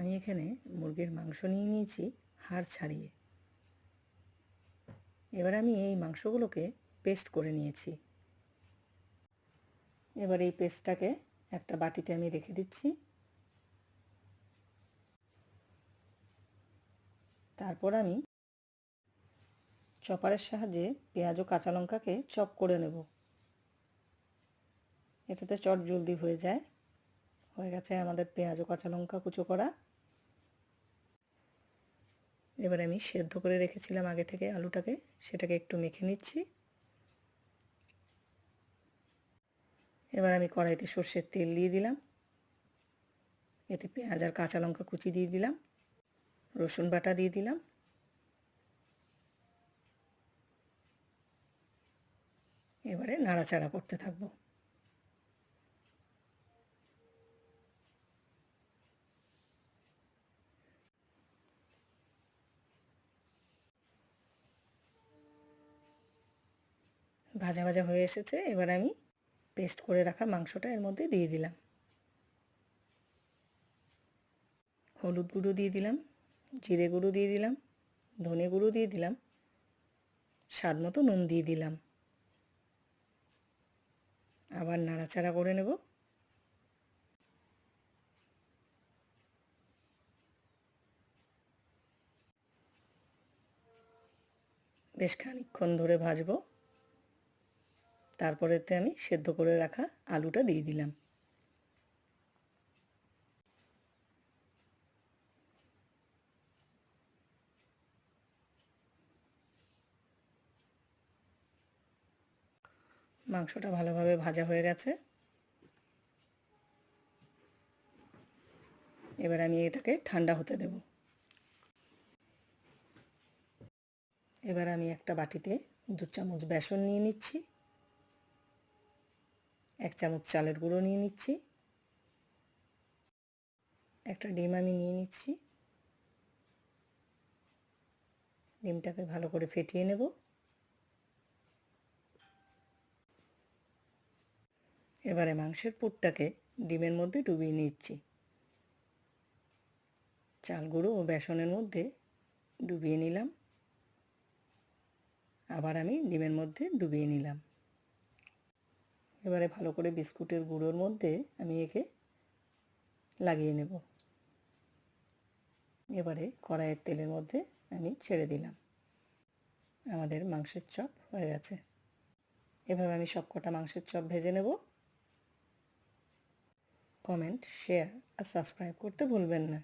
আমি এখানে মুরগির মাংস নিয়ে নিয়েছি হাড় ছাড়িয়ে। এবার আমি এই মাংসগুলোকে পেস্ট করে নিয়েছি। এবার এই পেস্টটাকে একটা বাটিতে আমি রেখে দিচ্ছি। তারপর আমি চপারের সাহায্যে পেঁয়াজ ও কাঁচা লঙ্কাকে চপ করে নেব। এটাতে চট জলদি হয়ে যায়। হয়ে গেছে আমাদের পেঁয়াজ ও কাঁচা লঙ্কা কুচো করা। এবার আমি সেদ্ধ করে রেখেছিলাম আগে থেকে আলুটাকে, সেটাকে একটু মেখে নিচ্ছি। এবার আমি কড়াইতে সর্ষের তেল দিয়ে দিলাম। এতে পেঁয়াজ আর কাঁচা লঙ্কা কুচি দিয়ে দিলাম, রসুন বাটা দিয়ে দিলাম। এবারে নাড়াচাড়া করতে থাকবো। ভাজা ভাজা হয়ে এসেছে। এবার আমি পেস্ট করে রাখা মাংসটা এর মধ্যে দিয়ে দিলাম। হলুদ গুঁড়ো দিয়ে দিলাম, জিরে গুঁড়ো দিয়ে দিলাম, ধনে গুঁড়ো দিয়ে দিলাম, স্বাদ মতো নুন দিয়ে দিলাম। আবার নাড়াচাড়া করে নেব। বেশ খানিকক্ষণ ধরে ভাজবো। তারপরেতে আমি সেদ্ধ করে রাখা আলুটা দিয়ে দিলাম। মাংসটা ভালোভাবে ভাজা হয়ে গেছে। এবার আমি এটাকে ঠান্ডা হতে দেব। এবার আমি একটা বাটিতে 2 চামচ বেসন নিয়ে নিচ্ছি, 1 চামচ চালের গুঁড়ো নিয়ে নিচ্ছি, একটা ডিম আমি নিয়ে নিচ্ছি। ডিমটাকে ভালো করে ফেটিয়ে নেব। এবারে মাংসের পুরটাকে ডিমের মধ্যে ডুবিয়ে নিচ্ছি। চাল গুঁড়ো ও বেসনের মধ্যে ডুবিয়ে নিলাম। আবার আমি ডিমের মধ্যে ডুবিয়ে নিলাম। এবারে ভালো করে বিস্কুটের গুঁড়োর মধ্যে আমি একে লাগিয়ে নেব। এবারে কড়াইয়ের তেলের মধ্যে আমি ছেড়ে দিলাম। আমাদের মাংসের চপ হয়ে গেছে। এভাবে আমি সবকটা মাংসের চপ ভেজে নেব। কমেন্ট, শেয়ার আর সাবস্ক্রাইব করতে ভুলবেন না।